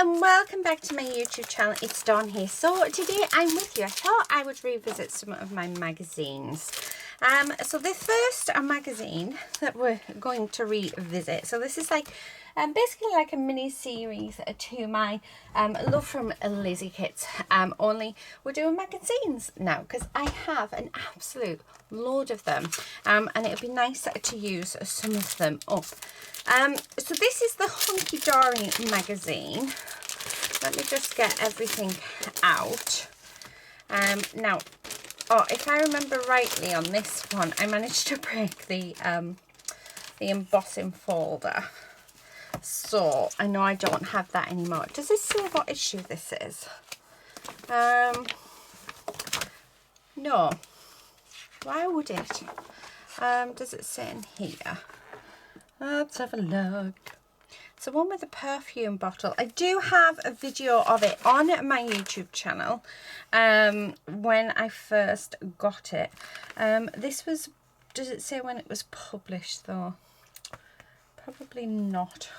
and welcome back to my YouTube channel. It's Dawn here. So today I'm with you. I thought I would revisit some of my magazines. So the first magazine that we're going to revisit, so this is like basically like a mini series to my Love from Lizzie kits, only we're doing magazines now because I have an absolute load of them, and it would be nice to use some of them up. So this is the Hunkydory magazine. Let me just get everything out. Now, if I remember rightly on this one, I managed to break the embossing folder. So I know I don't have that anymore. Does it say what issue this is? No. Why would it? Does it say in here? Let's have a look. It's the one with the perfume bottle. I do have a video of it on my YouTube channel when I first got it. This was, does it say when it was published though? Probably not.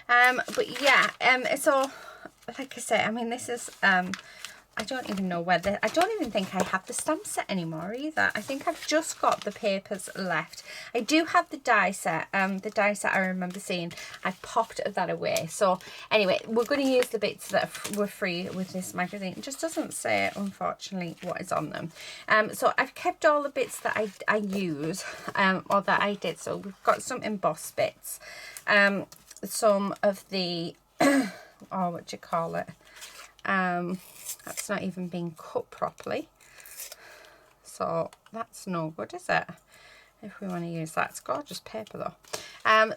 But yeah, so like I say, I mean, this is I don't even know whether, I don't even think I have the stamp set anymore either. I think I've just got the papers left. I do have the die set. The die set I remember seeing, I popped that away. So anyway, we're going to use the bits that were free with this magazine. It just doesn't say, unfortunately, what is on them. So I've kept all the bits that I use, or that I did. So we've got some embossed bits, some of the, oh, what do you call it? That's not even being cut properly, so that's no good, is it? If we want to use that, it's gorgeous paper though.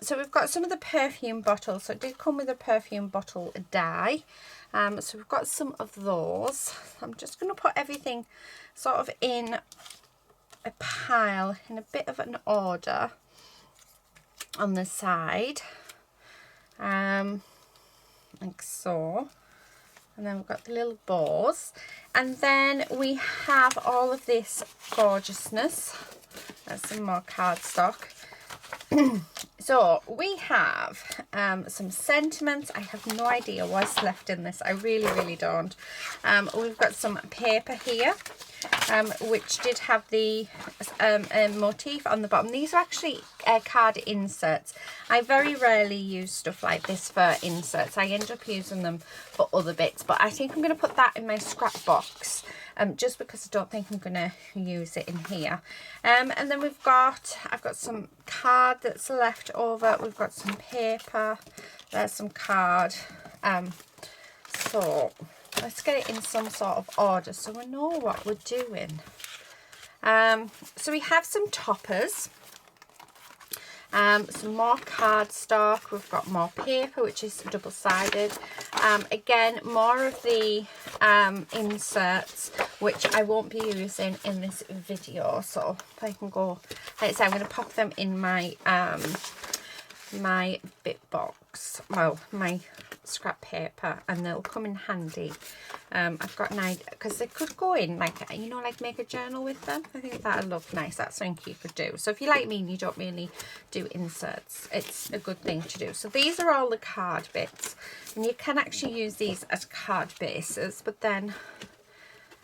So we've got some of the perfume bottles. So it did come with a perfume bottle die. So we've got some of those. I'm just going to put everything sort of in a pile in a bit of an order on the side, like so. And then we've got the little bows, and then we have all of this gorgeousness. That's some more cardstock. So we have some sentiments. I have no idea what's left in this. I really don't. We've got some paper here, which did have the motif on the bottom. These are actually card inserts. I very rarely use stuff like this for inserts. I end up using them for other bits, but I think I'm going to put that in my scrap box, just because I don't think I'm going to use it in here. And then I've got some card that's left over. We've got some paper. There's some card. So let's get it in some sort of order so we know what we're doing. So we have some toppers, some more cardstock. We've got more paper, which is double-sided. Again, more of the inserts, which I won't be using in this video. So if I can go, like I said, I'm going to pop them in my my bit box, well, my scrap paper, and they'll come in handy. I've got an idea, because they could go in, like, you know, like make a journal with them. I think that'd look nice. That's something you could do. So if you like me and you don't really do inserts, it's a good thing to do. So these are all the card bits, and you can actually use these as card bases, but then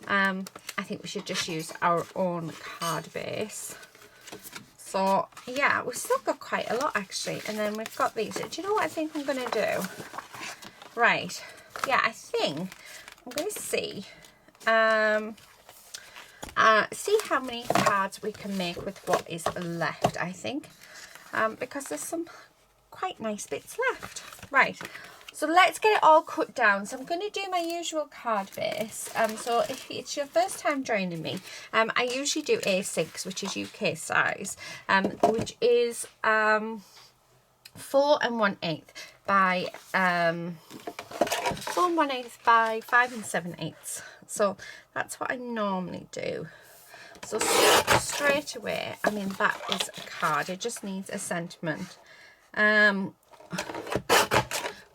I think we should just use our own card base. So yeah, we've still got quite a lot actually. And then we've got these. Do you know what I think I'm going to do? Right, yeah, I think I'm going to see how many cards we can make with what is left, I think, because there's some quite nice bits left. Right, so let's get it all cut down. So I'm going to do my usual card base. So if it's your first time joining me, I usually do A6, which is UK size, which is 4 1/8 by 4 1/8 by 5 7/8. So that's what I normally do. So straight away, I mean, that is a card. It just needs a sentiment.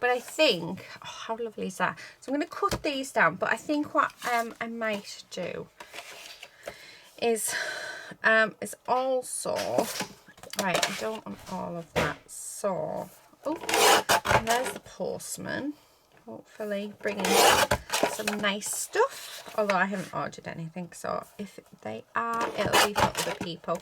But I think, oh, how lovely is that? So I'm going to cut these down, but I think what I might do is also, right, I don't want all of that, so Oh, and there's the postman. Hopefully bringing some nice stuff. Although I haven't ordered anything, so if they are, it'll be for other people.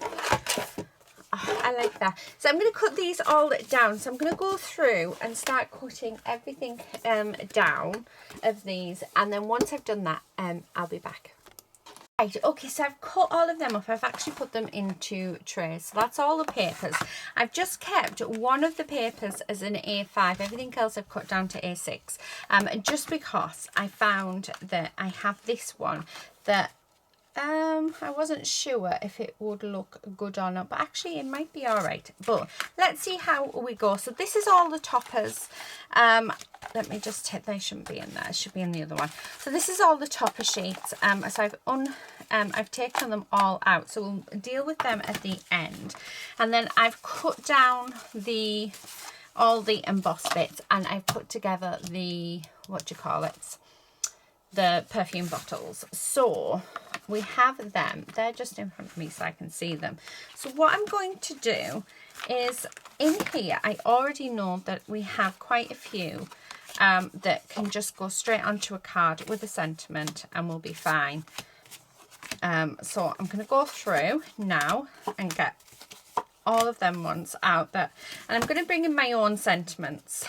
Oh, I like that. So I'm going to cut these all down. So I'm going to go through and start cutting everything down of these. And then once I've done that, I'll be back. Right, okay, so I've cut all of them up. I've actually put them into trays. So that's all the papers. I've just kept one of the papers as an A5. Everything else I've cut down to A6. Just because I found that I have this one that I wasn't sure if it would look good or not, but actually it might be all right. But let's see how we go. So this is all the toppers. Let me just hit, they shouldn't be in there, it should be in the other one. So this is all the topper sheets. So I've taken them all out, so we'll deal with them at the end. And then I've cut down all the embossed bits, and I've put together the, what do you call it, the perfume bottles. So we have them, they're just in front of me so I can see them. So what I'm going to do is, in here I already know that we have quite a few that can just go straight onto a card with a sentiment and we'll be fine. So I'm going to go through now and get all of them ones out there, and I'm going to bring in my own sentiments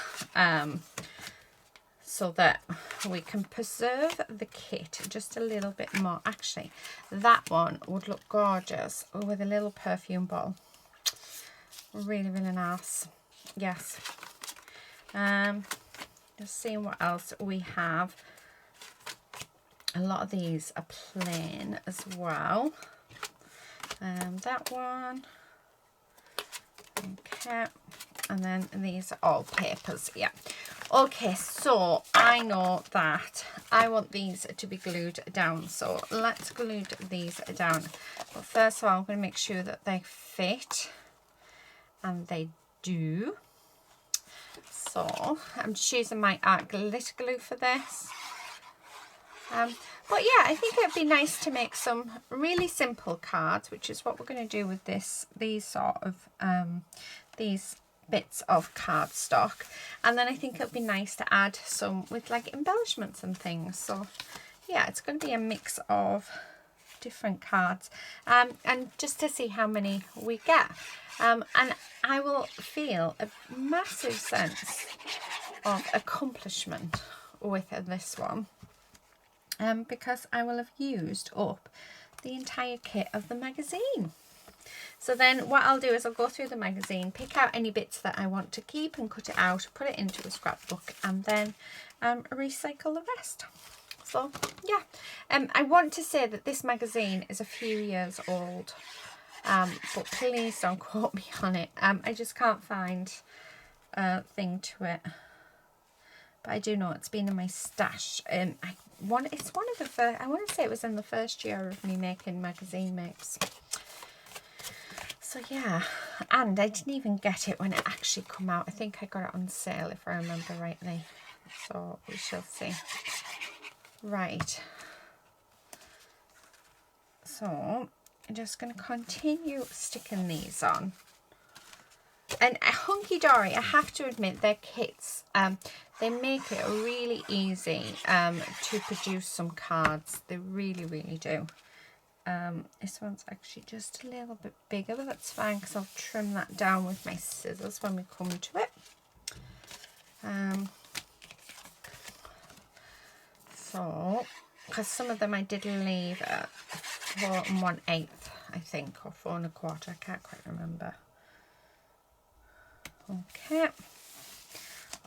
so that we can preserve the kit just a little bit more. Actually, that one would look gorgeous with a little perfume bottle. Really, really nice. Yes. Just seeing what else we have. A lot of these are plain as well. That one. Okay. And then these are all papers. Yeah. Okay, so I know that I want these to be glued down, so let's glue these down. But first of all, I'm going to make sure that they fit, and they do. So I'm just using my art glitter glue for this. But yeah, I think it'd be nice to make some really simple cards, which is what we're going to do with these sort of these bits of cardstock. And then I think it'd be nice to add some with like embellishments and things. So yeah, it's going to be a mix of different cards, and just to see how many we get. And I will feel a massive sense of accomplishment with this one, because I will have used up the entire kit of the magazine. So then what I'll do is I'll go through the magazine, pick out any bits that I want to keep and cut it out, put it into a scrapbook, and then recycle the rest. So yeah, I want to say that this magazine is a few years old, but please don't quote me on it. I just can't find a thing to it, but I do know it's been in my stash. It's one of the first, I want to say it was in the first year of me making magazine mix. So yeah, and I didn't even get it when it actually come out. I think I got it on sale if I remember rightly. So we shall see. Right. So I'm just going to continue sticking these on. And Hunkydory, I have to admit, their kits, they make it really easy to produce some cards. They really, really do. This one's actually just a little bit bigger, but that's fine because I'll trim that down with my scissors when we come to it. So, because some of them I did leave at 4 1/8, I think, or 4 1/4, I can't quite remember. Okay.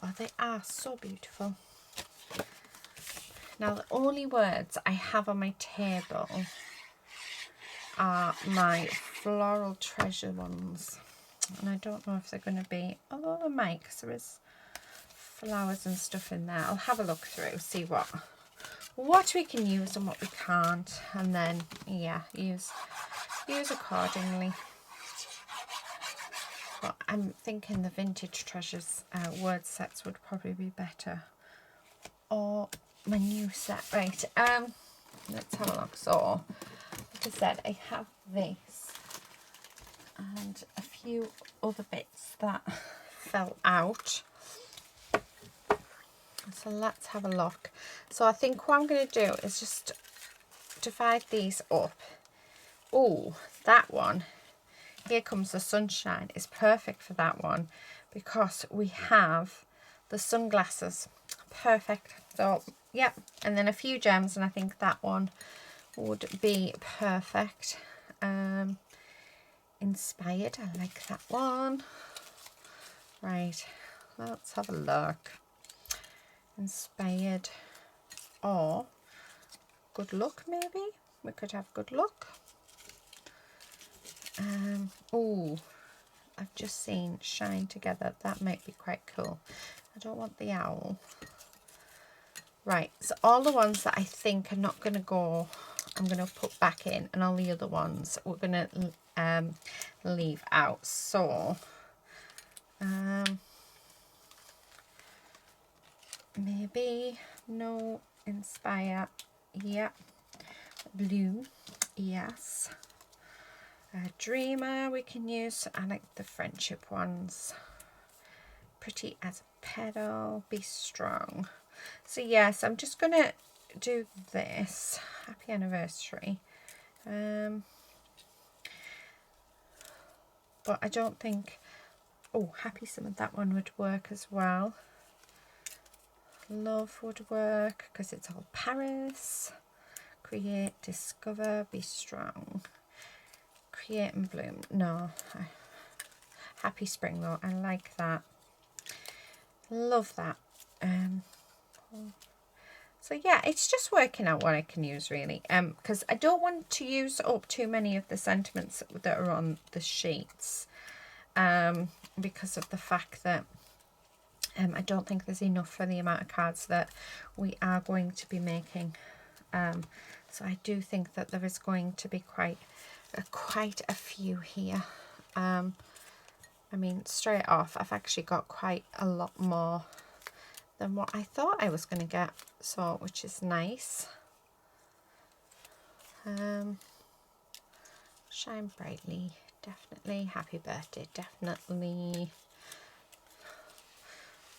Oh, they are so beautiful. Now, the only words I have on my table are my Floral Treasure ones. And I don't know if they're going to be, although they might, because there is flowers and stuff in there. I'll have a look through, see what we can use and what we can't, and then yeah, use accordingly. But I'm thinking the Vintage Treasures word sets would probably be better, or my new set. Right, let's have a look. So like I said, I have this and a few other bits that fell out. So let's have a look. So I think what I'm going to do is just divide these up. Oh, that one, Here Comes the Sunshine, is perfect for that one because we have the sunglasses. Perfect. So, yep. And then a few gems, and I think that one would be perfect. Inspired, I like that one. Right, let's have a look. Inspired or good luck, maybe. We could have good luck. Oh, I've just seen Shine Together. That might be quite cool. I don't want the owl. Right, so all the ones that I think are not going to go, I'm going to put back in, and all the other ones we're going to leave out. So, maybe no Inspire. Yeah. Blue. Yes. Dreamer we can use. I like the friendship ones. Pretty as a Petal. Be Strong. So yes, I'm just going to do this. Happy Anniversary. But I don't think... Oh, Happy Summer, that one would work as well. Love would work because it's all Paris. Create, Discover, Be Strong. Create and Bloom. No. Happy Spring though. I like that. Love that. So yeah, it's just working out what I can use really. Because I don't want to use up too many of the sentiments that are on the sheets. Because of the fact that I don't think there's enough for the amount of cards that we are going to be making. So I do think that there is going to be quite a few here. I mean, straight off, I've actually got quite a lot more than what I thought I was going to get, so which is nice. Shine Brightly, definitely. Happy Birthday, definitely.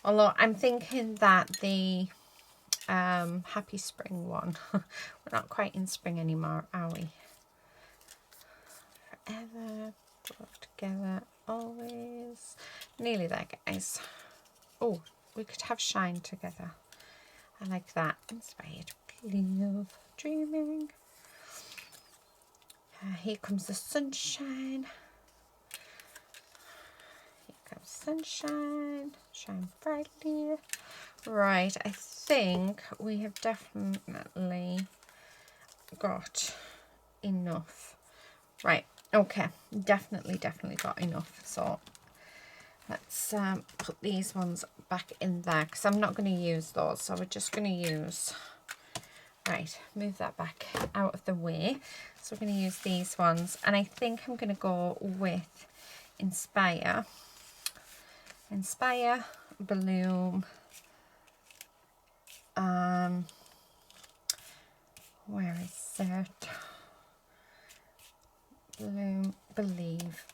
Although I'm thinking that the Happy Spring one, we're not quite in spring anymore, are we? Forever, brought together, always. Nearly there, guys. Oh, we could have Shine Together. I like that. Inspired, Love, Dreaming. Here Comes the Sunshine. Here Comes Sunshine. Shine Brightly. Right, I think we have definitely got enough. Right, okay, definitely got enough. So let's put these ones back in there because I'm not going to use those. So we're just going to use, right, move that back out of the way. So we're going to use these ones. And I think I'm going to go with Inspire, Bloom, where is it? Bloom, Believe.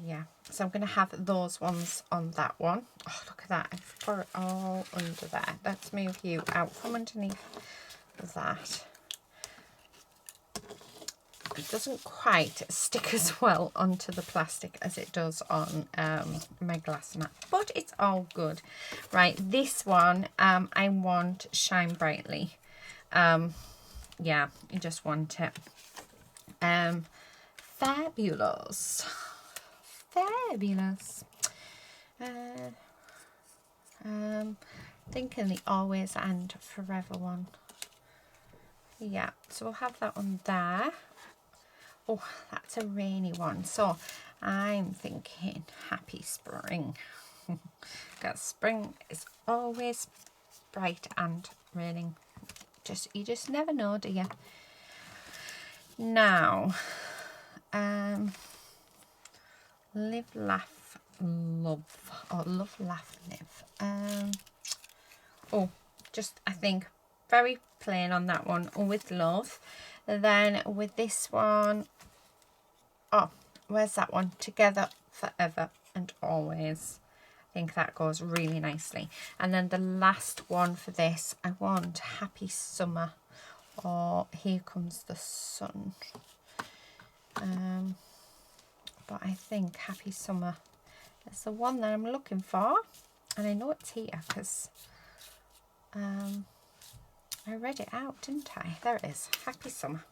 Yeah, so I'm going to have those ones on that one. Oh, look at that. I've got it all under there. Let's move you out from underneath that. It doesn't quite stick as well onto the plastic as it does on my glass mat, but it's all good. Right, this one, I want Shine Brightly. Yeah, you just want it. Fabulous. Thinking the Always and Forever one. Yeah, so we'll have that one there. Oh, that's a rainy one. So I'm thinking Happy Spring. Because spring is always bright and raining. You just never know, do you? Now, Live, Laugh, Love, or Love, Laugh, Live. Oh, just I think very plain on that one, with love. Then with this one, oh, where's that one? Together Forever. and always. I think that goes really nicely. And then the last one for this, I want Happy Summer or Here Comes the Sun. But I think Happy Summer is the one that I'm looking for, and I know it's here because I read it out, didn't I? There it is, Happy Summer.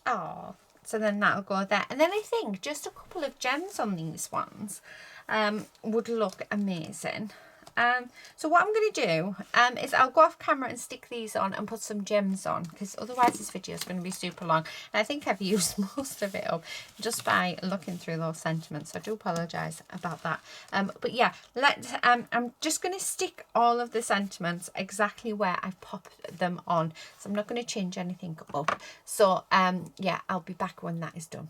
Oh, so then that'll go there. And then I think just a couple of gems on these ones would look amazing. So what I'm going to do is I'll go off camera and stick these on and put some gems on, because otherwise this video is going to be super long. And I think I've used most of it up just by looking through those sentiments. So I do apologise about that. But yeah, I'm just going to stick all of the sentiments exactly where I've popped them on. So I'm not going to change anything up. So yeah, I'll be back when that is done.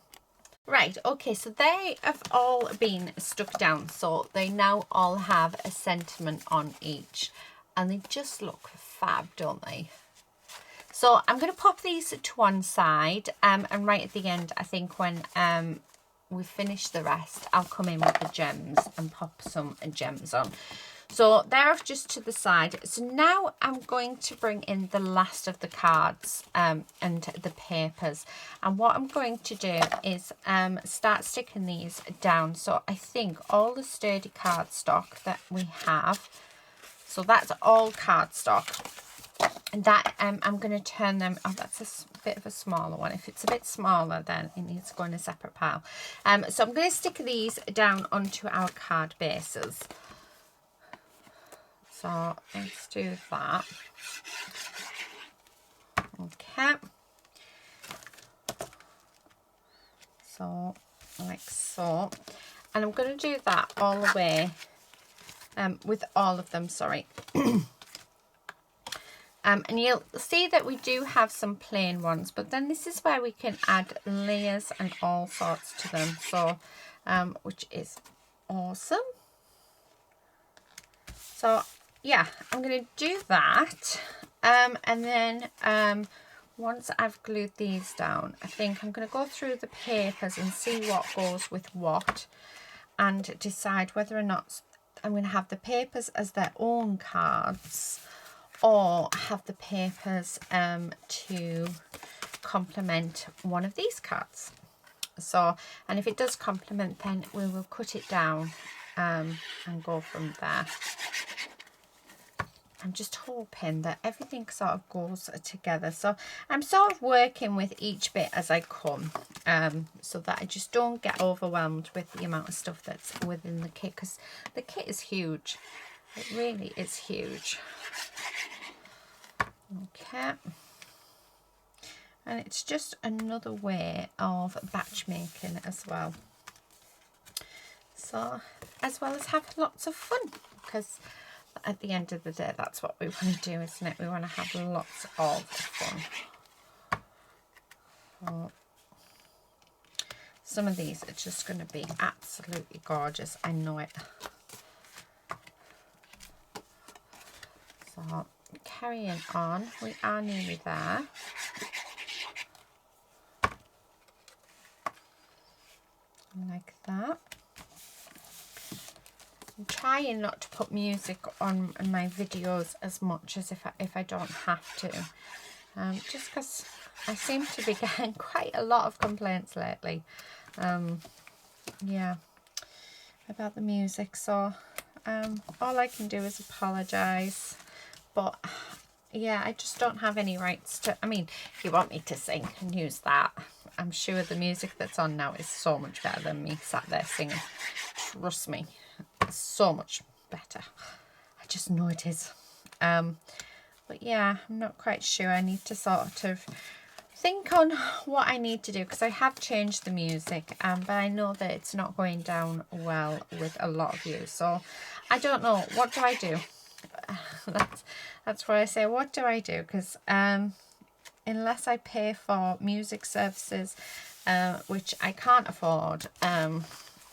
Right, okay, so they have all been stuck down, so they now all have a sentiment on each, and they just look fab, don't they? So I'm going to pop these to one side, and right at the end, I think when we finish the rest, I'll come in with the gems and pop some gems on. So they're off just to the side. So now I'm going to bring in the last of the cards and the papers. And what I'm going to do is start sticking these down. So I think all the sturdy cardstock that we have, so that's all cardstock. And that I'm going to turn them, oh, that's a bit of a smaller one. If it's a bit smaller, then it needs to go in a separate pile. So I'm going to stick these down onto our card bases. So let's do that. Okay. So like so. And I'm going to do that all the way with all of them, sorry. And you'll see that we do have some plain ones, but then this is where we can add layers and all sorts to them. So, which is awesome. So yeah, I'm going to do that, and then once I've glued these down, I think I'm going to go through the papers and see what goes with what, and decide whether or not I'm going to have the papers as their own cards, or have the papers to complement one of these cards. So, and if it does complement, then we will cut it down and go from there. I'm just hoping that everything sort of goes together. So I'm sort of working with each bit as I come, so that I just don't get overwhelmed with the amount of stuff that's within the kit, because the kit is huge. It really is huge. Okay. And it's just another way of batch making as well. So, as well as have lots of fun, because at the end of the day, that's what we want to do, isn't it? We want to have lots of fun. So, some of these are just going to be absolutely gorgeous. I know it. So, carrying on, we are nearly there. Like that. I'm trying not to put music on in my videos as much as if I don't have to, just because I seem to be getting quite a lot of complaints lately, yeah, about the music. So all I can do is apologise, but yeah, I just don't have any rights to. I mean, if you want me to sing and use that, I'm sure the music that's on now is so much better than me sat there singing. Trust me, it's so much better. I just know it is. But yeah, I'm not quite sure. I need to sort of think on what I need to do, because I have changed the music, but I know that it's not going down well with a lot of you. So I don't know. What do I do? That's why I say, what do I do? Because unless I pay for music services, which I can't afford,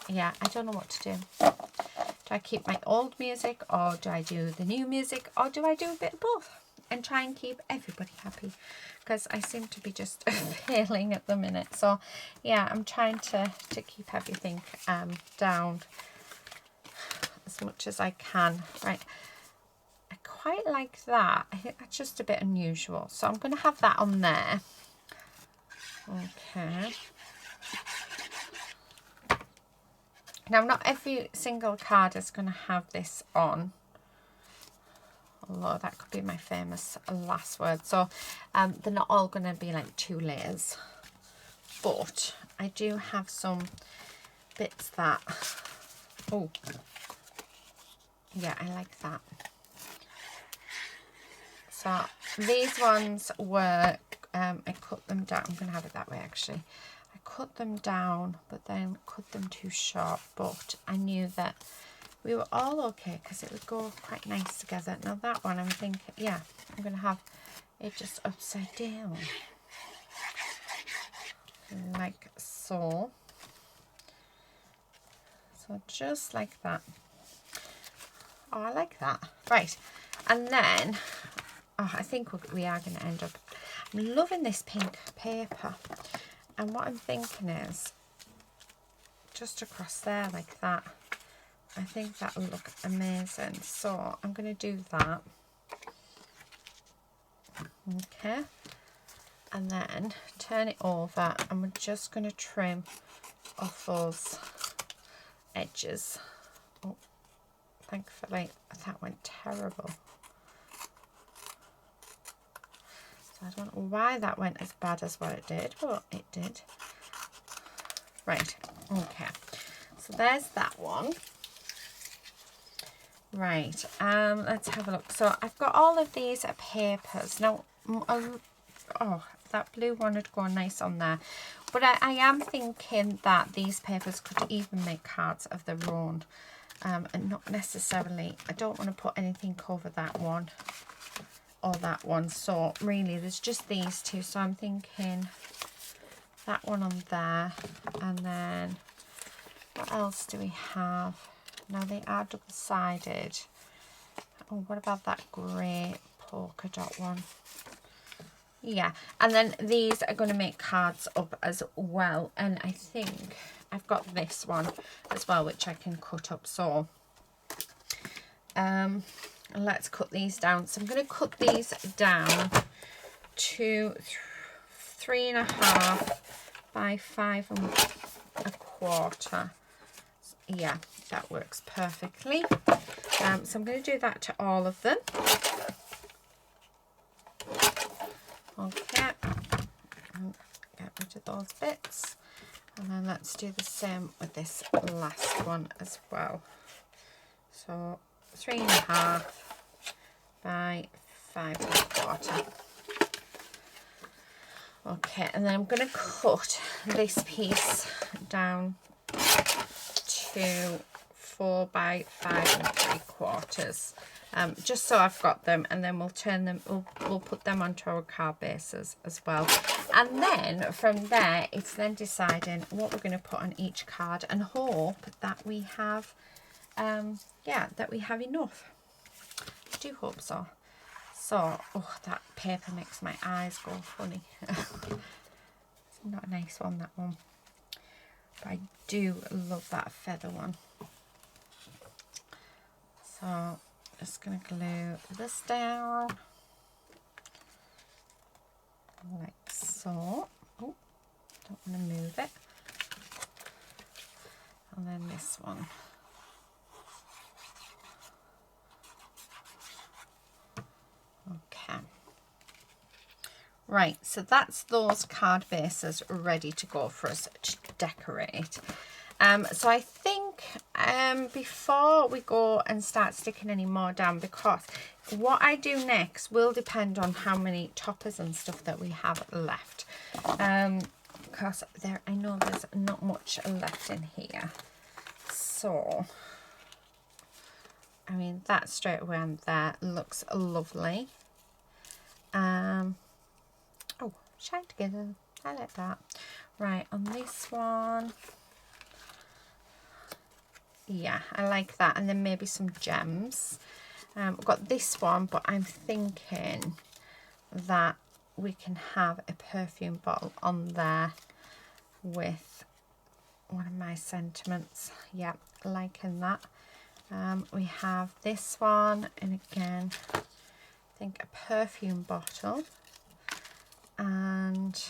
yeah, I don't know what to do. Do I keep my old music, or do I do the new music, or do I do a bit of both? and try and keep everybody happy, because I seem to be just failing at the minute. So yeah, I'm trying to keep everything down as much as I can. Right, I quite like that. I think that's just a bit unusual, so I'm going to have that on there. Okay. Now, not every single card is going to have this on, although that could be my famous last word. So they're not all going to be like 2 layers, but I do have some bits that, oh yeah, I like that. So these ones were, I cut them down. I'm going to have it that way actually. I cut them down, but then cut them too short, but I knew that we were all okay because it would go quite nice together. Now that one, I'm thinking, yeah, I'm going to have it just upside down, like so. So just like that. Oh, I like that. Right, and then, oh, I think we are going to end up, I'm loving this pink paper. And what I'm thinking is, just across there like that, I think that will look amazing. So I'm going to do that. Okay. And then turn it over, and we're just going to trim off those edges. Oh, thankfully that went terrible. So I don't know why that went as bad as what it did, but it did. Right, okay. So there's that one. Right, let's have a look. So I've got all of these papers. Now, oh, that blue one would go nice on there. But I am thinking that these papers could even make cards of their own. And not necessarily, I don't want to put anything over that one or that one. So really, there's just these two. So I'm thinking that one on there. And then, what else do we have? Now they are double-sided. Oh, what about that grey polka dot one? Yeah, and then these are going to make cards up as well. And I think I've got this one as well, which I can cut up. So let's cut these down. So I'm going to cut these down to 3.5 by 5 1/4. Yeah, that works perfectly. So I'm going to do that to all of them. Okay, get rid of those bits, and then let's do the same with this last one as well. So 3.5 by 5 1/4. Okay, and then I'm going to cut this piece down to 4 by 5 3/4, just so I've got them, and then we'll turn them, we'll put them onto our card bases as well. And then from there, it's then deciding what we're going to put on each card and hope that we have yeah, that we have enough. I do hope so. So, oh, that paper makes my eyes go funny. It's not a nice one, that one. But I do love that feather one. So, just going to glue this down. Like so. Oh, don't want to move it. And then this one. Okay. Right, so that's those card bases ready to go for us to decorate. So I think before we go and start sticking any more down, because what I do next will depend on how many toppers and stuff that we have left. Because I know there's not much left in here. So, I mean, that straight away on there looks lovely. Oh, shine together. I like that. Right, on this one. Yeah, I like that. And then maybe some gems. We've got this one, but I'm thinking that we can have a perfume bottle on there with one of my sentiments. Yeah, liking that. We have this one, and again, I think a perfume bottle, and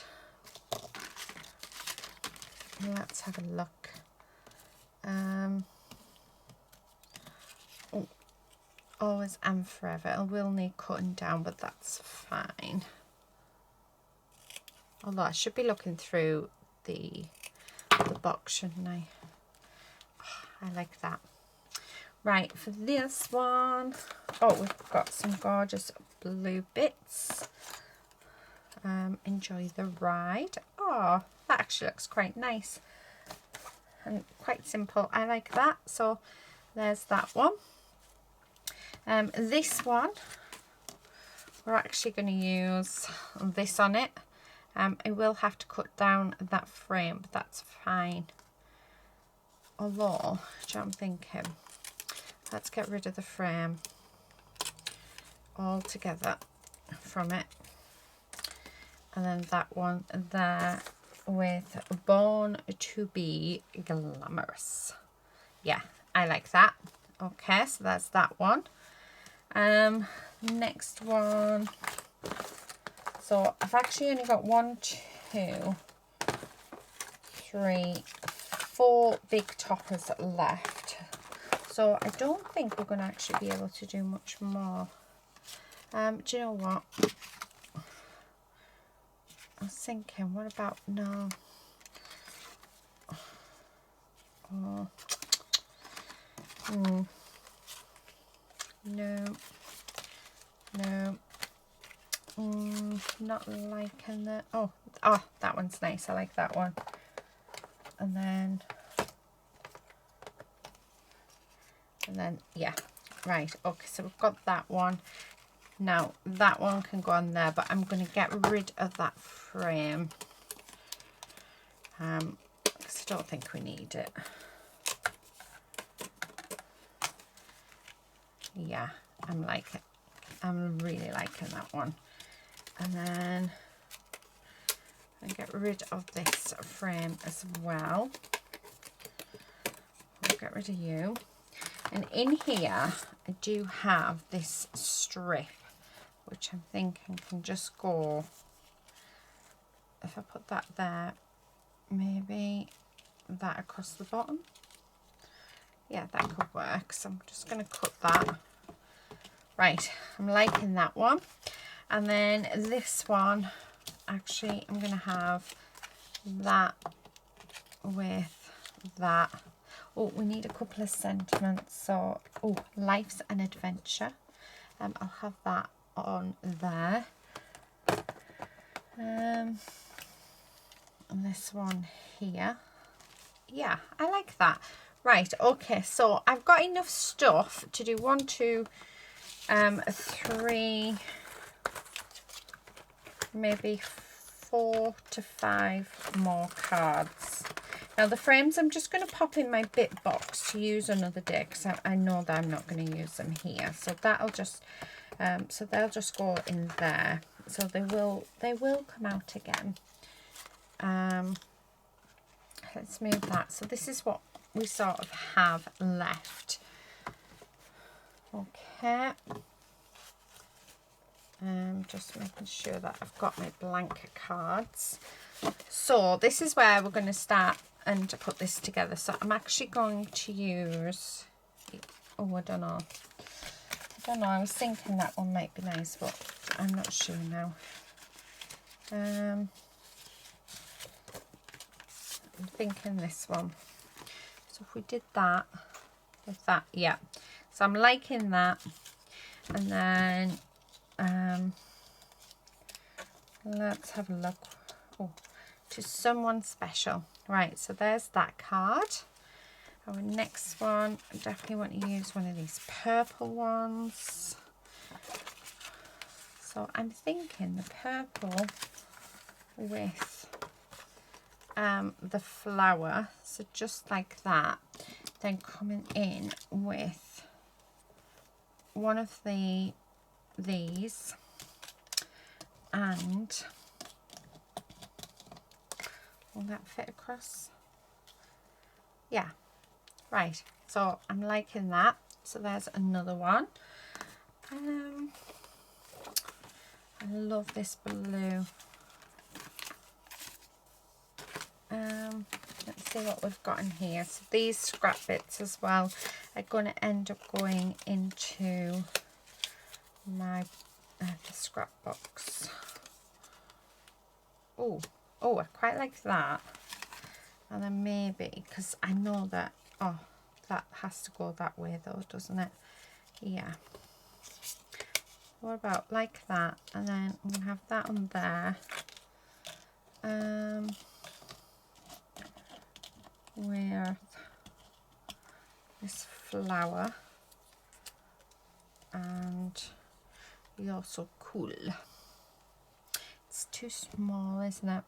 let's have a look. Oh, always and forever. It will need cutting down, but that's fine. Although I should be looking through the box, shouldn't I? Oh, I like that. Right, for this one, oh, we've got some gorgeous blue bits. Enjoy the ride. Oh, that actually looks quite nice and quite simple. I like that. So there's that one. This one, we're actually going to use this on it. I will have to cut down that frame, but that's fine. Although, I'm thinking, let's get rid of the frame altogether from it. And then that one there with Born to Be Glamorous. Yeah, I like that. Okay, so that's that one. Next one. So I've actually only got 1, 2, 3, 4 big toppers left. So I don't think we're going to actually be able to do much more. Do you know what? I was thinking, what about, no. Oh. No. No. Not liking that. Oh, that one's nice. I like that one. And then, yeah. Right. Okay, so we've got that one. Now, that one can go on there, but I'm going to get rid of that frame. Because I don't think we need it. Yeah, I'm really liking that one. And then I get rid of this frame as well. I'll get rid of you. And in here, I do have this strip, which I'm thinking can just go, if I put that there, maybe that across the bottom. Yeah, that could work. So I'm just going to cut that. Right, I'm liking that one. And then this one, actually, I'm going to have that with that. Oh, we need a couple of sentiments. So, oh, Life's an Adventure. I'll have that on there. And this one here. Yeah, I like that. Right, okay, so I've got enough stuff to do 1, 2, 3, maybe 4 to 5 more cards. Now the frames I'm just going to pop in my bit box to use another day, because I know that I'm not going to use them here. So that'll just, so they'll just go in there. So they will come out again. Let's move that. So this is what we sort of have left. Okay. Just making sure that I've got my blank cards. So this is where we're going to start and to put this together. So I'm actually going to use, oh, I don't know. I was thinking that one might be nice, but I'm not sure now. I'm thinking this one. So if we did that with that, yeah. So I'm liking that. And then let's have a look. Oh, to Someone Special. Right, so there's that card. Our next one, I definitely want to use one of these purple ones. So I'm thinking the purple with the flower, so just like that, then coming in with one of these, and will that fit across? Yeah, right, so I'm liking that. So there's another one. I love this blue. Let's see what we've got in here. So these scrap bits as well are going to end up going into my the scrap box. Oh, I quite like that. And then maybe, because I know that, oh, that has to go that way though, doesn't it? Yeah. What about like that? And then I'm going to have that on there. With this flower. And you're so cool. It's too small, isn't it?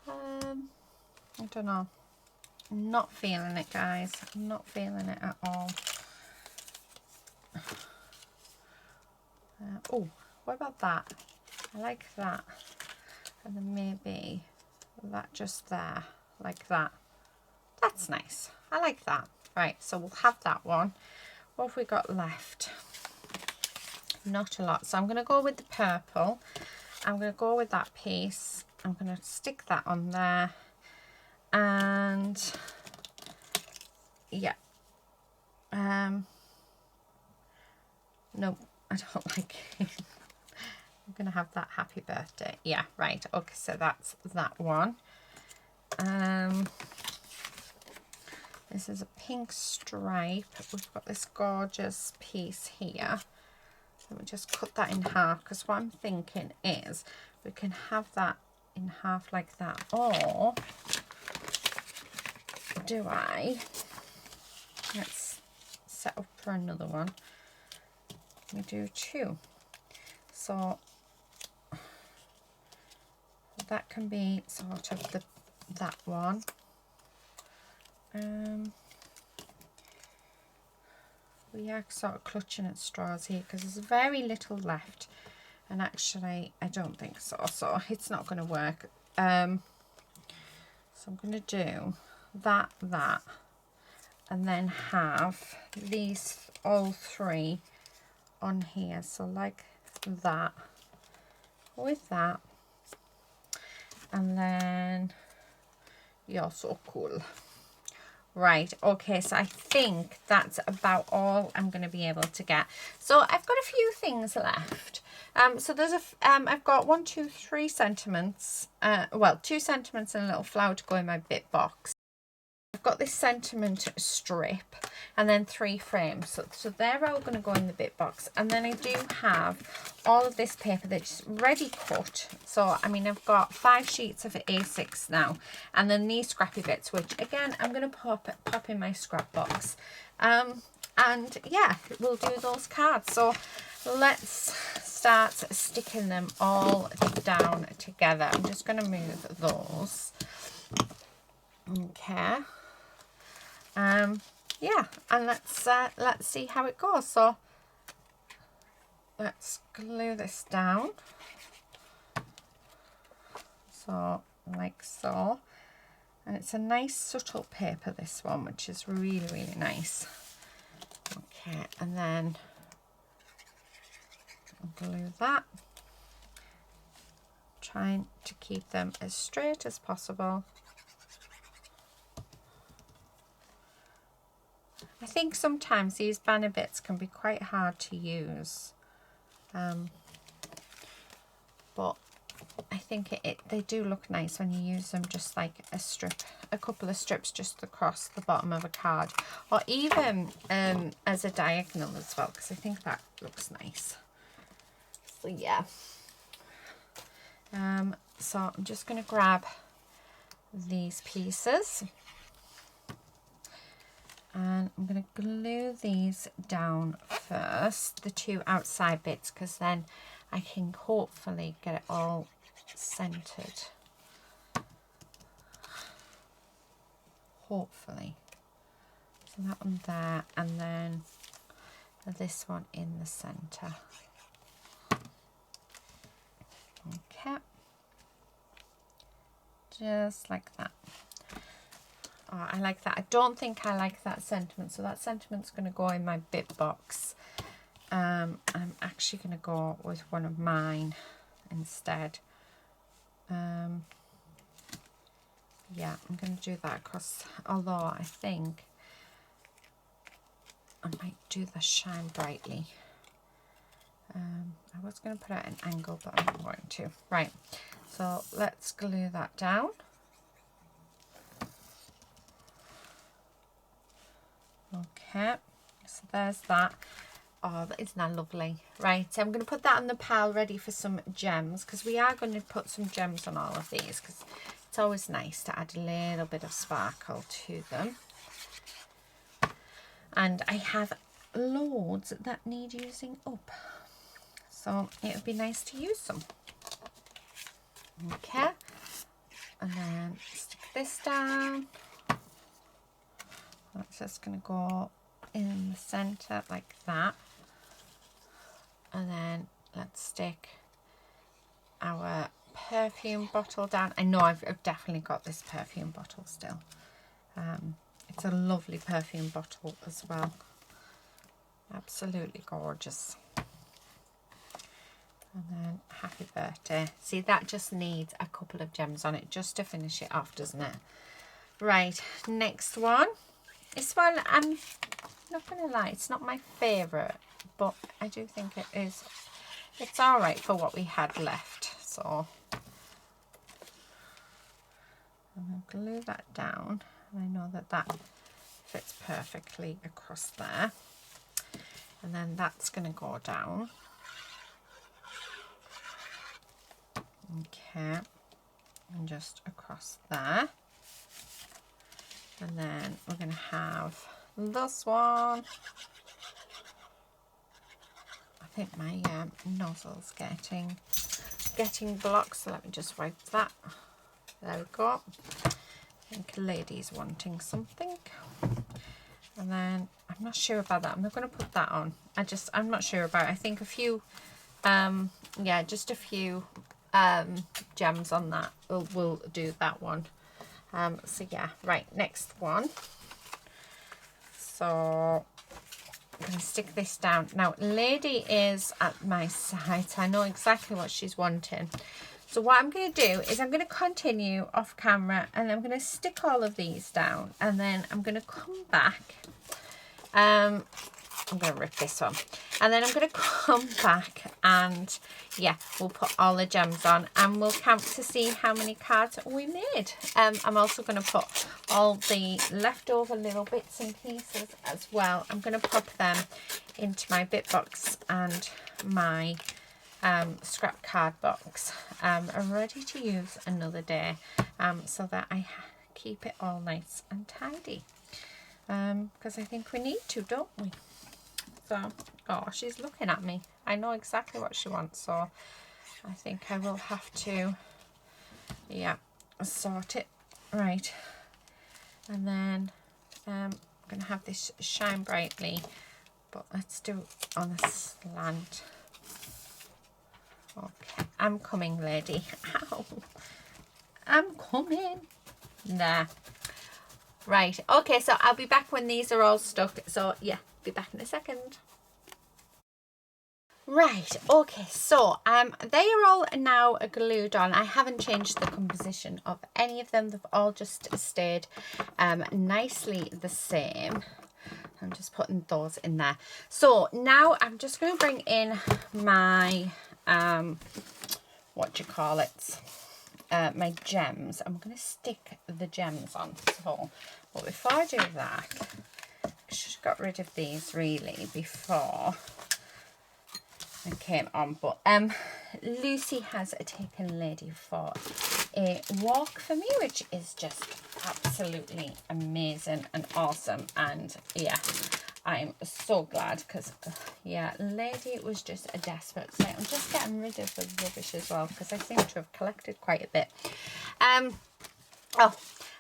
I don't know. I'm not feeling it, guys. I'm not feeling it at all. Oh, what about that? I like that. And then maybe that just there, like that. That's nice. I like that. Right, so we'll have that one. What have we got left? Not a lot. So I'm going to go with the purple. I'm going to go with that piece. I'm going to stick that on there. And yeah. No, I don't like it. I'm going to have that happy birthday. Yeah, right. Okay, so that's that one. This is a pink stripe. We've got this gorgeous piece here. Let me just cut that in half, because what I'm thinking is we can have that in half like that. Or do I? Let's set up for another one. We do two. So that can be sort of that one. We are sort of clutching at straws here because there's very little left, and actually I don't think so, so it's not going to work. So I'm going to do that, and then have these all three on here, so like that, with that, and then you're so cool. Right, okay, so I think that's about all I'm going to be able to get. So I've got a few things left. So there's I've got 3 sentiments, well, 2 sentiments and a little flower to go in my bit box. I've got this sentiment strip and then 3 frames. So they're all going to go in the bit box. And then I do have all of this paper that's ready cut. So, I mean, I've got 5 sheets of A6 now. And then these scrappy bits, which, again, I'm going to pop in my scrap box. And, yeah, we'll do those cards. So, let's start sticking them all down together. I'm just going to move those. Okay. Yeah, and let's see how it goes. So let's glue this down, so like so, and it's a nice subtle paper, this one, which is really nice. Okay, and then glue that, trying to keep them as straight as possible. I think sometimes these banner bits can be quite hard to use, but I think they do look nice when you use them just like a couple of strips just across the bottom of a card, or even as a diagonal as well, because I think that looks nice. So yeah, so I'm just going to grab these pieces. And I'm going to glue these down first, the 2 outside bits, because then I can hopefully get it all centered. Hopefully. So that one there, and then this one in the center. Okay, just like that. Oh, I like that. I don't think I like that sentiment, so that sentiment's going to go in my bit box. I'm actually going to go with one of mine instead. Yeah, I'm going to do that across, although I think I might do the Shine Brightly. I was going to put it at an angle, but I'm not going to. Right, so let's glue that down. Okay, so there's that. Oh, isn't that lovely? Right, so I'm going to put that on the pile ready for some gems, because we are going to put some gems on all of these, because it's always nice to add a little bit of sparkle to them. And I have loads that need using up, so it would be nice to use some. Okay, and then stick this down. That's just going to go in the center like that. And then let's stick our perfume bottle down. I know I've definitely got this perfume bottle still. It's a lovely perfume bottle as well. Absolutely gorgeous. And then happy birthday. See, that just needs a couple of gems on it just to finish it off, doesn't it? Right, next one. This one, I'm not going to lie, it's not my favourite, but I do think it is. It's all right for what we had left. So I'm going to glue that down. And I know that that fits perfectly across there. And then that's going to go down. Okay. And just across there. And then we're going to have this one. I think my nozzle's getting blocked, so let me just wipe that. There we go. I think a lady's wanting something. And then I'm not sure about that. I'm not going to put that on. I'm not sure about it. I think a few, yeah, just a few gems on that will do that one. So yeah, right, next one. So I'm going to stick this down. Now, lady is at my side, so I know exactly what she's wanting. So what I'm going to do is I'm going to continue off camera, and I'm going to stick all of these down, and then I'm going to come back. I'm going to rip this one, and then I'm going to come back and yeah, we'll put all the gems on and we'll count to see how many cards we made. I'm also going to put all the leftover little bits and pieces as well. I'm going to pop them into my bit box and my scrap card box. I'm ready to use another day, so that I keep it all nice and tidy, because I think we need to, don't we? So, oh, she's looking at me. I know exactly what she wants, so I think I will have to, yeah, sort it. Right. And then I'm going to have this Shine Brightly, but let's do it on a slant. Okay, I'm coming, lady. Ow. I'm coming. There. Right, okay, so I'll be back when these are all stuck. So, yeah, be back in a second. Right, okay, so they are all now glued on. I haven't changed the composition of any of them. They've all just stayed nicely the same. I'm just putting those in there. So now I'm just going to bring in my what do you call it, my gems. I'm going to stick the gems on. So, but before I do that, I should have got rid of these really before I came on. But Lucy has taken Lady for a walk for me, which is just absolutely amazing and awesome. And yeah, I'm so glad, because yeah, Lady was just a desperate state. I'm just getting rid of the rubbish as well, because I seem to have collected quite a bit. Oh,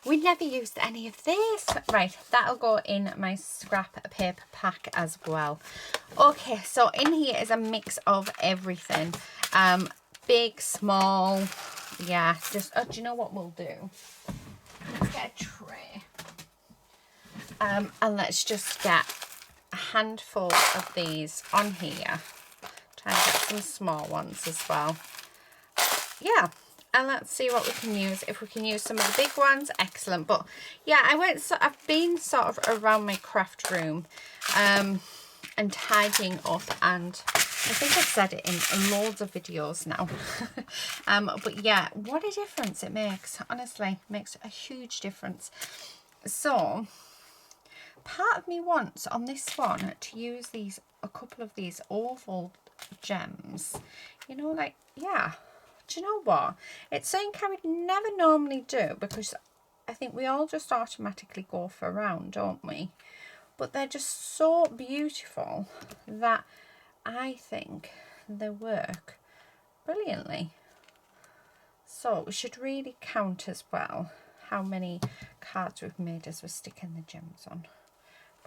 We never used any of this. Right, that'll go in my scrap paper pack as well. Okay, so in here is a mix of everything. Big, small, yeah, just, do you know what we'll do? Let's get a tray. And let's just get a handful of these on here. Try and get some small ones as well. Yeah, and let's see what we can use. If we can use some of the big ones, excellent. But yeah, I've been sort of around my craft room and tidying up, and I think I've said it in loads of videos now. But yeah, what a difference it makes. Honestly, it makes a huge difference. So part of me wants on this one to use a couple of these oval gems, you know, like, yeah. Do you know what? It's something I would never normally do, because I think we all just automatically go for round, don't we? But they're just so beautiful that I think they work brilliantly. So we should really count as well how many cards we've made as we're sticking the gems on.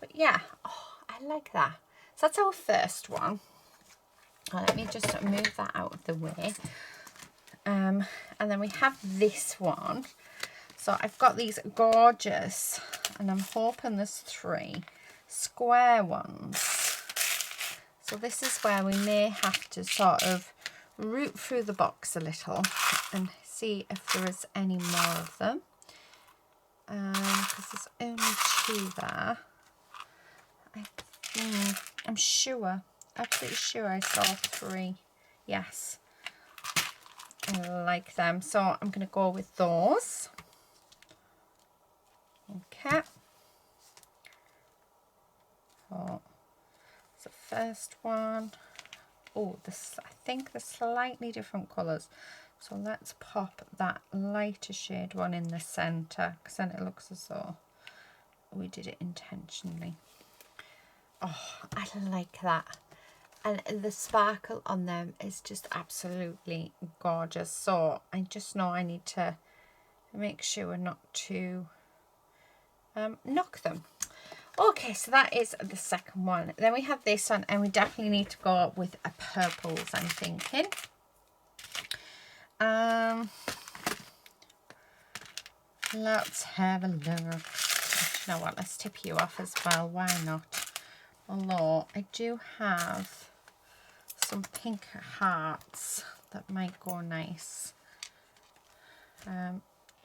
But yeah, oh, I like that. So that's our first one. Let me just move that out of the way. And then we have this one. So I've got these gorgeous, and I'm hoping there's 3 square ones. So this is where we may have to sort of root through the box a little and see if there is any more of them. Because there's only 2 there. I'm sure, absolutely sure I saw 3. Yes. I like them, so I'm going to go with those. Okay. So it's the first one. Oh, I think they're slightly different colours. So let's pop that lighter shade one in the centre, because then it looks as though we did it intentionally. Oh, I like that. And the sparkle on them is just absolutely gorgeous. So I just know I need to make sure not to knock them. Okay, so that is the second one. Then we have this one, and we definitely need to go with a purples, I'm thinking. Let's have a look. You know what, let's tip you off as well. Why not? Although I do have some pink hearts that might go nice.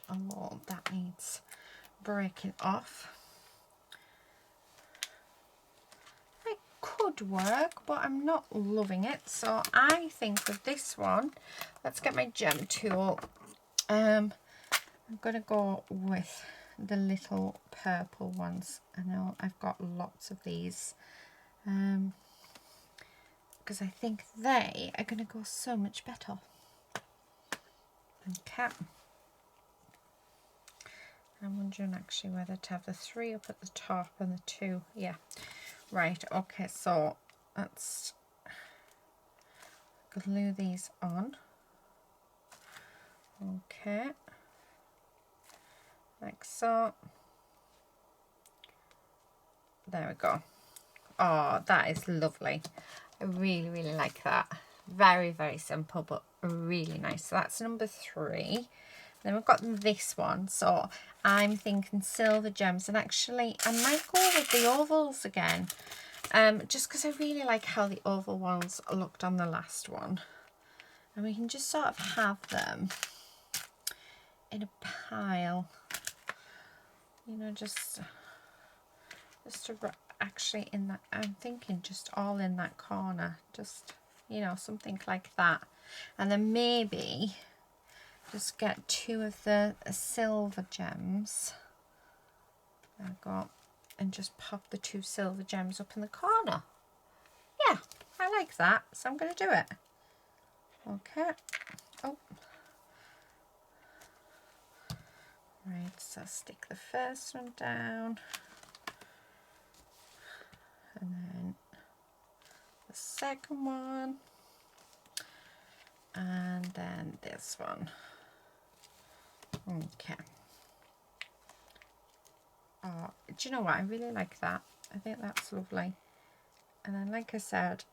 Although that needs breaking off. It could work, but I'm not loving it. So I think with this one, let's get my gem tool. I'm going to go with the little purple ones. I know I've got lots of these. Because I think they are going to go so much better. Okay. I'm wondering actually whether to have the 3 up at the top and the 2. Yeah. Right. Okay. So let's glue these on. Okay. Like so. There we go. Oh, that is lovely. I really, really like that. Very, very simple, but really nice. So that's number 3. Then we've got this one. So I'm thinking silver gems. And actually, I might go with the ovals again. Just because I really like how the oval ones looked on the last one. And we can just sort of have them in a pile. You know, just to actually in that, I'm thinking just all in that corner, just, you know, something like that. And then maybe just get 2 of the silver gems. There we go. And just pop the 2 silver gems up in the corner. Yeah, I like that. So I'm going to do it. Okay. Oh. Right, so stick the first one down. And then the second one, and then this one. Okay. Oh, do you know what? I really like that. I think that's lovely. And then, like I said,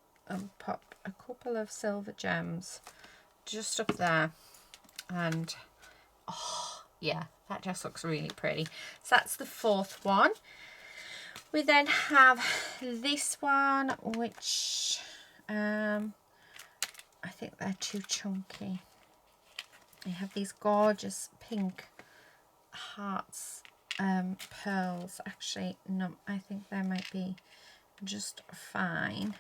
pop a couple of silver gems just up there. And, oh, yeah, that just looks really pretty. So that's the fourth one. We then have this one, which I think they're too chunky. They have these gorgeous pink hearts, pearls. Actually, no, I think they might be just fine.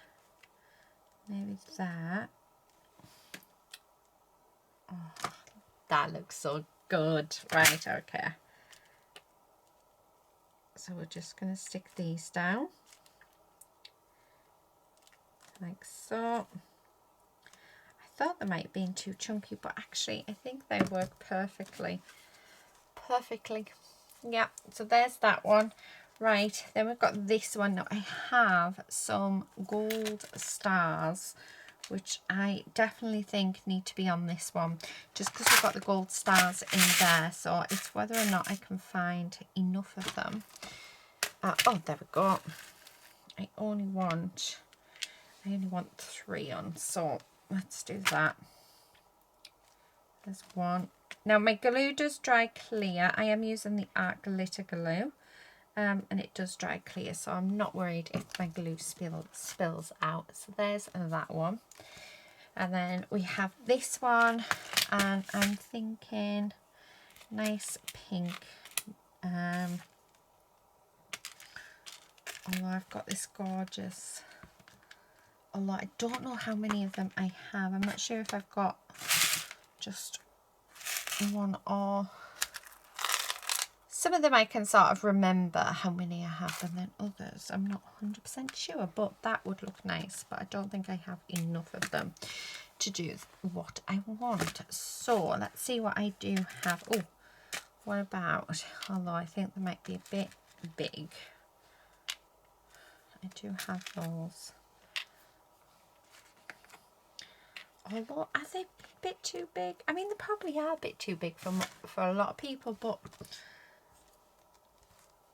Maybe that. Oh, that looks so good. Right, okay. So we're just going to stick these down. Like so. I thought they might have been too chunky, but actually I think they work perfectly. Yeah, so there's that one. Right, then we've got this one. Now I have some gold stars, which I definitely think need to be on this one, just because we've got the gold stars in there. So it's whether or not I can find enough of them. Oh, there we go. I only want 3 on, so let's do that. There's one. Now my glue does dry clear. I am using the art glitter glue, and it does dry clear, so I'm not worried if my glue spills out. So there's that one. And then we have this one, and I'm thinking nice pink. Although I've got this gorgeous, although I don't know how many of them I have. I'm not sure if I've got just one or some of them I can sort of remember how many I have, and then others I'm not 100% sure, but that would look nice. But I don't think I have enough of them to do what I want. So let's see what I do have. Oh, what about, although I think they might be a bit big, I do have those. Although, are they a bit too big? I mean, they probably are a bit too big for a lot of people, but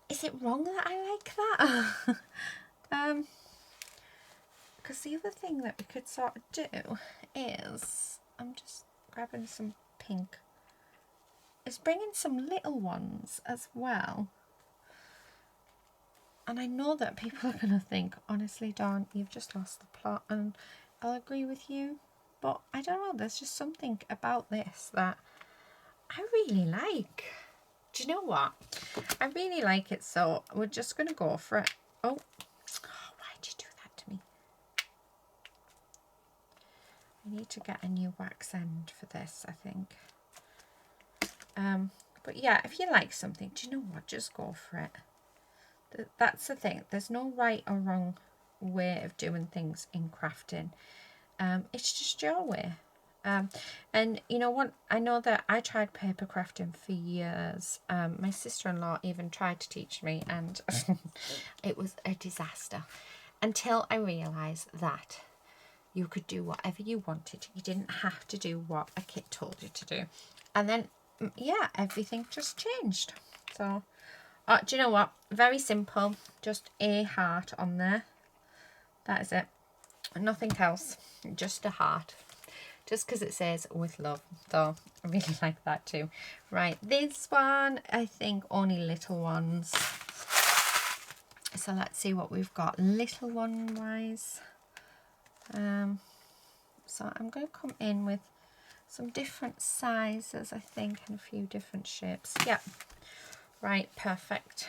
is it wrong that I like that? Because the other thing that we could sort of do is, I'm just grabbing some pink, is bringing some little ones as well. And I know that people are going to think, honestly, Dawn, you've just lost the plot, and I'll agree with you. But I don't know, there's just something about this that I really like. Do you know what? I really like it, so we're just going to go for it. Oh, why'd you do that to me? I need to get a new wax end for this, I think. But yeah, if you like something, do you know what? Just go for it. That's the thing. There's no right or wrong way of doing things in crafting. It's just your way. And you know what? I know that I tried paper crafting for years. My sister-in-law even tried to teach me, and it was a disaster. Until I realised that you could do whatever you wanted. You didn't have to do what a kit told you to do. And then, yeah, everything just changed. So, do you know what? Very simple. Just a heart on there. That is it. Nothing else. Just a heart. Just because it says with love. So, I really like that too. Right, this one, I think only little ones. So, let's see what we've got little one wise. So, I'm going to come in with some different sizes, I think, and a few different shapes. Yeah. Right, perfect.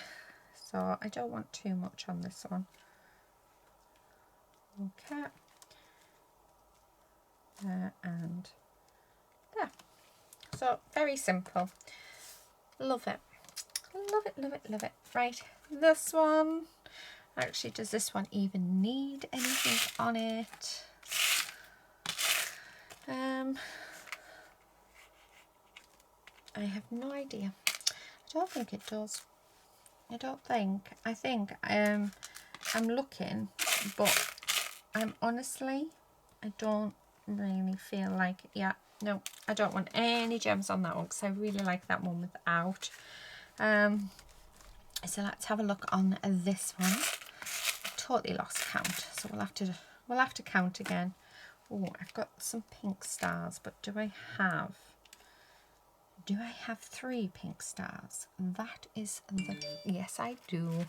So I don't want too much on this one. Okay. And there. So very simple. Love it. Love it, love it, love it. Right, this one. Actually, does this one even need anything on it? I have no idea. I don't think it does. I don't think. I think I'm looking, but I'm honestly, I don't really feel like, yeah, no, I don't want any gems on that one because I really like that one without. So let's have a look on this one. I totally lost count, so we'll have to count again. Oh, I've got some pink stars, but do I have 3 pink stars? That is the, yes I do,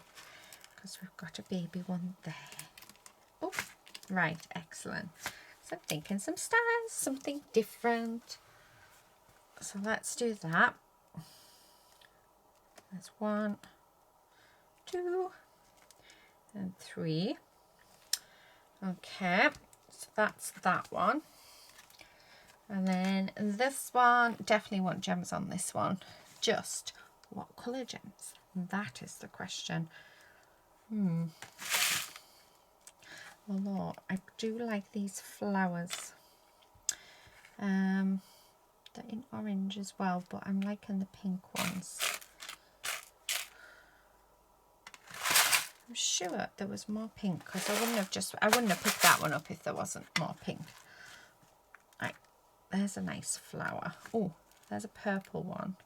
because we've got a baby one there. Oh, right, excellent. So I'm thinking some stars, something different. So let's do that. There's 1, 2, and 3. Okay, so that's that one. And then this one, definitely want gems on this one. Just what colour gems? That is the question. Although I do like these flowers. They're in orange as well, but I'm liking the pink ones. I'm sure there was more pink, because I wouldn't have picked that one up if there wasn't more pink. Right, there's a nice flower. Oh, there's a purple one.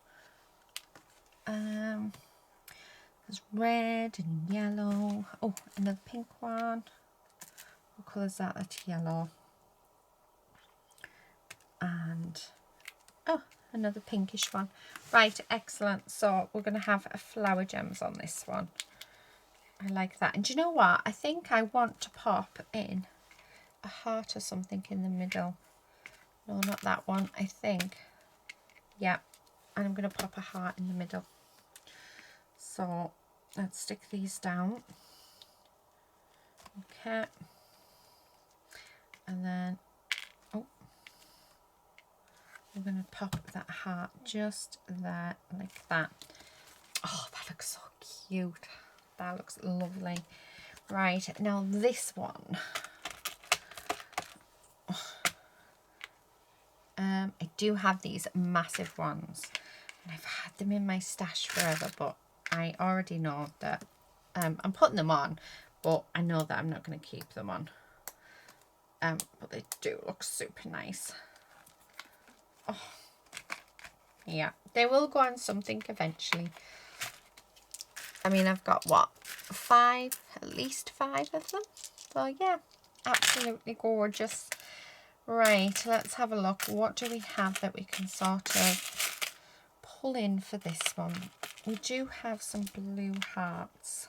There's red and yellow. Oh, another pink one. What colour is that? That's yellow. And oh, another pinkish one. Right, excellent. So we're going to have flower gems on this one. I like that. And do you know what? I think I want to pop in a heart or something in the middle. No, not that one. I think, yeah. And I'm going to pop a heart in the middle. So let's stick these down. Okay. And then, oh, we're going to pop that heart just there, like that. Oh, that looks so cute. That looks lovely. Right, now this one. I do have these massive ones. And I've had them in my stash forever, but I already know that I'm putting them on, but I know that I'm not going to keep them on. But they do look super nice. Oh, yeah, they will go on something eventually. I mean, I've got what, 5, at least 5 of them. So yeah, absolutely gorgeous. Right, let's have a look. What do we have that we can sort of pull in for this one? We do have some blue hearts.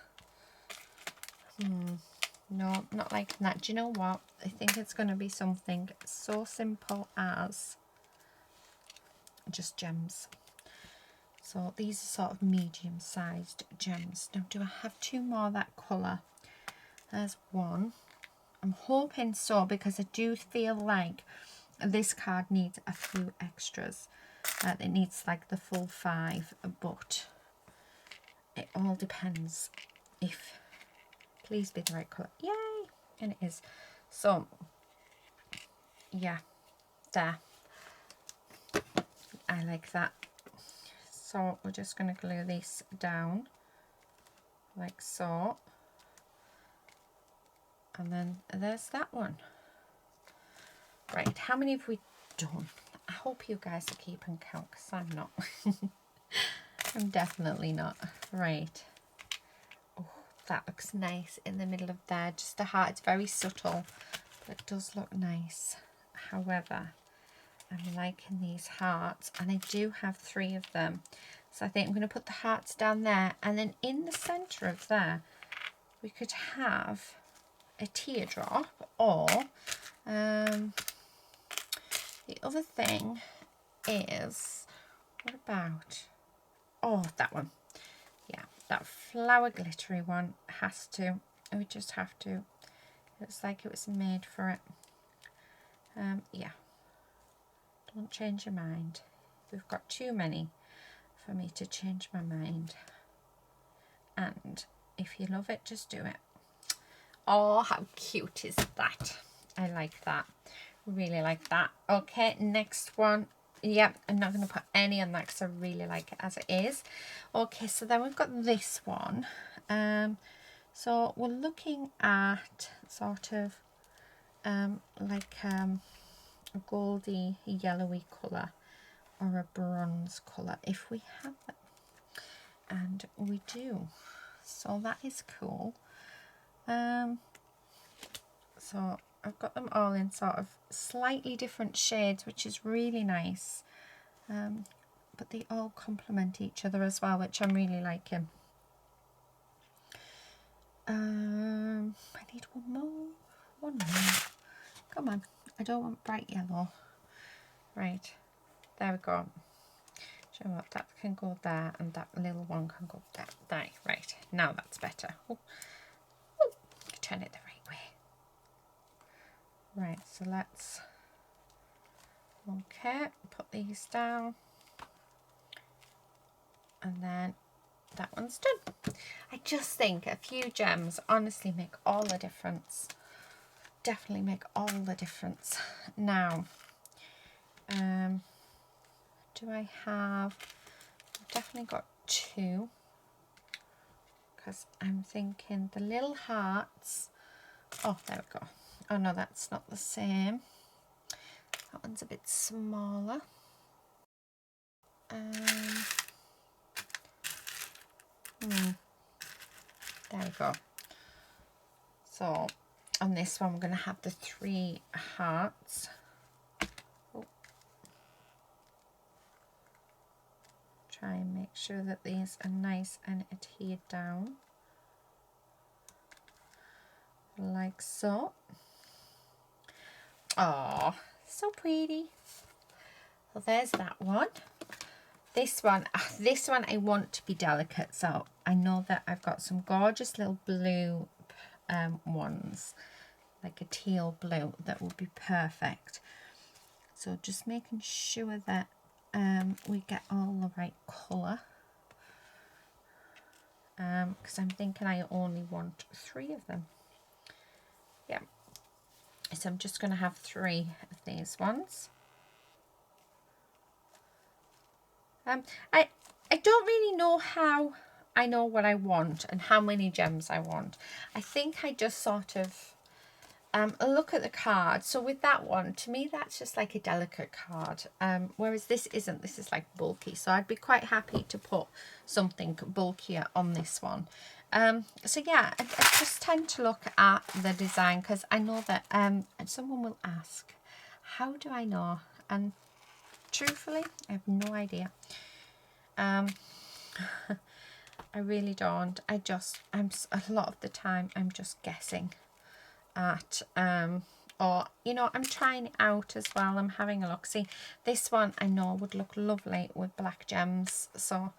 No, not liking that. Do you know what? I think it's going to be something so simple as just gems. So these are sort of medium-sized gems. Now, do I have 2 more of that colour? There's 1. I'm hoping so, because I do feel like this card needs a few extras. It needs like the full 5, but it all depends if, please be the right colour. Yay! And it is. So, yeah, there. I like that. So we're just going to glue this down like so. And then there's that one. Right, how many have we done? I hope you guys are keeping count, because I'm not. I'm definitely not. Right. Oh, that looks nice in the middle of there. Just a heart. It's very subtle, but it does look nice. However, I'm liking these hearts, and I do have 3 of them. So I think I'm going to put the hearts down there, and then in the centre of there, we could have a teardrop, or the other thing is, what about, oh, that one. Yeah, that flower glittery one has to, we just have to, it's like it was made for it. Yeah, don't change your mind. We've got too many for me to change my mind. And if you love it, just do it. Oh, how cute is that? I like that. Really like that. Okay, next one. Yep, I'm not going to put any on that because I really like it as it is. Okay, so then we've got this one. So we're looking at sort of like a goldy yellowy colour or a bronze colour. If we have that, And we do. So that is cool. So I've got them all in sort of slightly different shades, which is really nice. But they all complement each other as well, which I'm really liking. I need one more. Come on, I don't want bright yellow. Right, there we go. Do you know what, that can go there and that little one can go there. There, right, now that's better. Oh. Oh, turn it the right way. Right, so let's, okay, put these down. And then that one's done. I just think a few gems honestly make all the difference. Definitely make all the difference. Now, do I have, I've definitely got two, because I'm thinking the little hearts, oh there we go, oh no, that's not the same, that one's a bit smaller. There we go. So on this one we're going to have the 3 hearts. Oh. Try and make sure that these are nice and adhered down, like so. Oh, so pretty. So there's that one. This one I want to be delicate, so I know that I've got some gorgeous little blue ones, like a teal blue, that will be perfect. So just making sure that we get all the right colour, because I'm thinking I only want 3 of them. Yeah, so I'm just going to have 3 of these ones. I don't really know how I know what I want and how many gems I want. I think I just sort of look at the card. So with that one, to me that's just like a delicate card, whereas this isn't. This is like bulky, so I'd be quite happy to put something bulkier on this one. So yeah, I just tend to look at the design, because I know that someone will ask, how do I know? And truthfully, I have no idea. I really don't. I'm a lot of the time I'm just guessing at or you know, I'm trying it out as well. I'm having a look. See, this one I know would look lovely with black gems, so,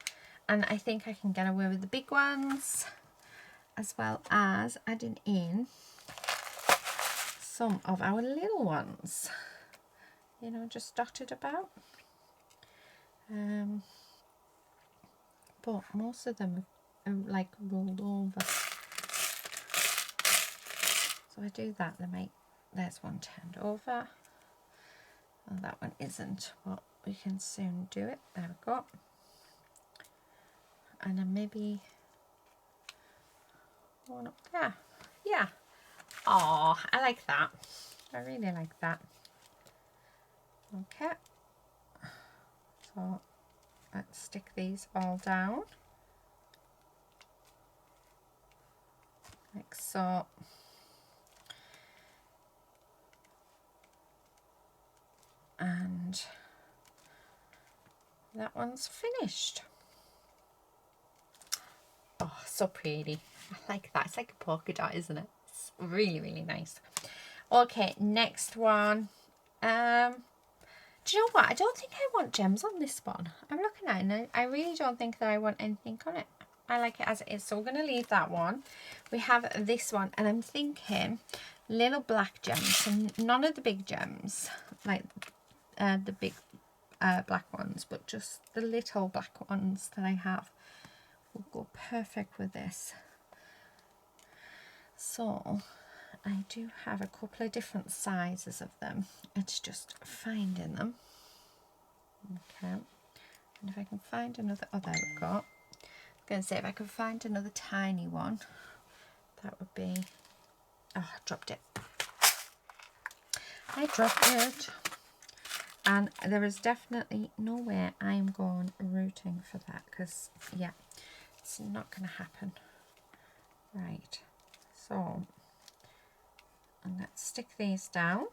and I think I can get away with the big ones, as well as adding in some of our little ones, you know, just dotted about. But most of them are like rolled over. So I do that, there's one turned over. Oh, that one isn't, but we can soon do it. There we go. And then maybe one up there. Yeah. Oh, I like that. I really like that. Okay. So let's stick these all down. Like so. And that one's finished. Oh, so pretty. I like that. It's like a polka dot, isn't it? It's really, really nice. Okay, next one. Do you know what? I don't think I want gems on this one. I'm looking at it and I really don't think that I want anything on it. I like it as it is, so we're going to leave that one. We have this one, and I'm thinking little black gems, and none of the big gems, like the big black ones, but just the little black ones that I have will go perfect with this. So I do have a couple of different sizes of them. It's just finding them. Okay, and if I can find another, oh there we go. I was going to say, if I could find another tiny one, that would be, oh, I dropped it. I dropped it. And there is definitely no way I'm going rooting for that, because yeah, It's not going to happen. Right, so, and let's stick these down.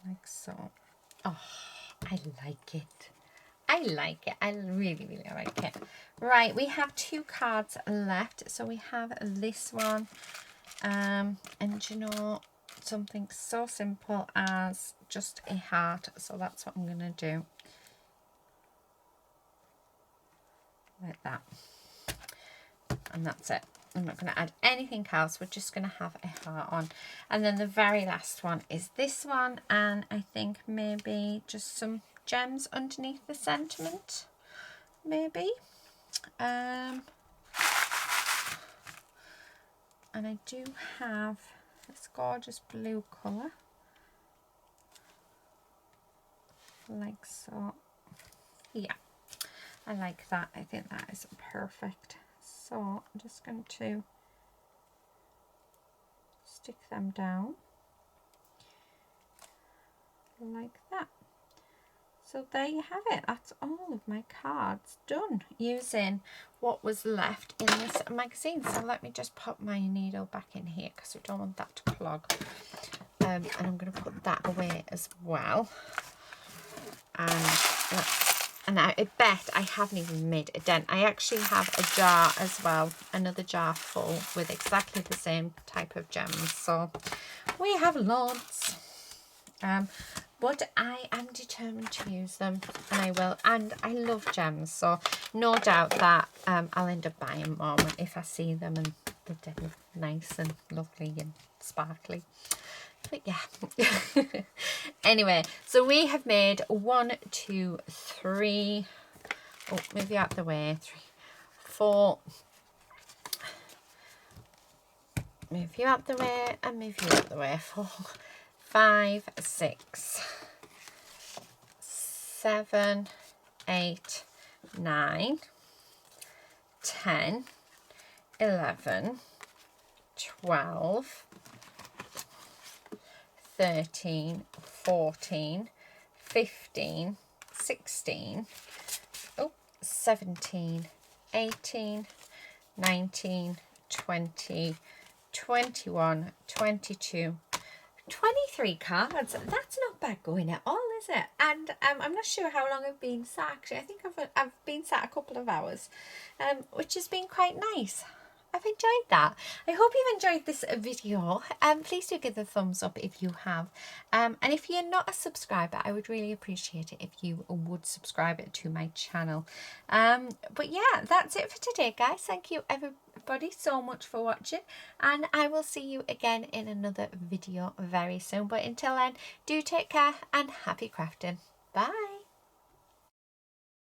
Like so. Oh, I like it. I like it. I really, really like it. Right, we have 2 cards left. So we have this one. And you know, something so simple as just a heart. So that's what I'm going to do. Like that. And that's it. I'm not going to add anything else. We're just going to have a heart on. And then the very last one is this one. And I think maybe just some gems underneath the sentiment. Maybe. And I do have this gorgeous blue colour. Like so. Yeah. I like that. I think that is perfect. So I'm just going to stick them down like that. So there you have it. That's all of my cards done using what was left in this magazine. So let me just pop my needle back in here because we don't want that to clog. And I'm going to put that away as well. And I bet I haven't even made a dent. I actually have a jar as well, another jar full with exactly the same type of gems. So we have loads. But I am determined to use them, and I will. And I love gems, so no doubt that I'll end up buying more if I see them and they're dead nice and lovely and sparkly. But yeah. Anyway, so we have made 1, 2, 3. Oh, move you out the way. 3, 4. Move you out the way and move you out the way. 4, 5, 6, 7, 8, 9, 10, 11, 12, 13, 14, 15, 16, 17, 18, 19, 20, 21, 22, 23 cards. That's not bad going at all, is it? And I'm not sure how long I've been sat. Actually, I think I've been sat a couple of hours, which has been quite nice. I've enjoyed that. I hope you've enjoyed this video. Please do give a thumbs up if you have. And if you're not a subscriber, I would really appreciate it if you would subscribe to my channel. But yeah, that's it for today, guys. Thank you everybody so much for watching, and I will see you again in another video very soon. But until then, do take care and happy crafting. Bye.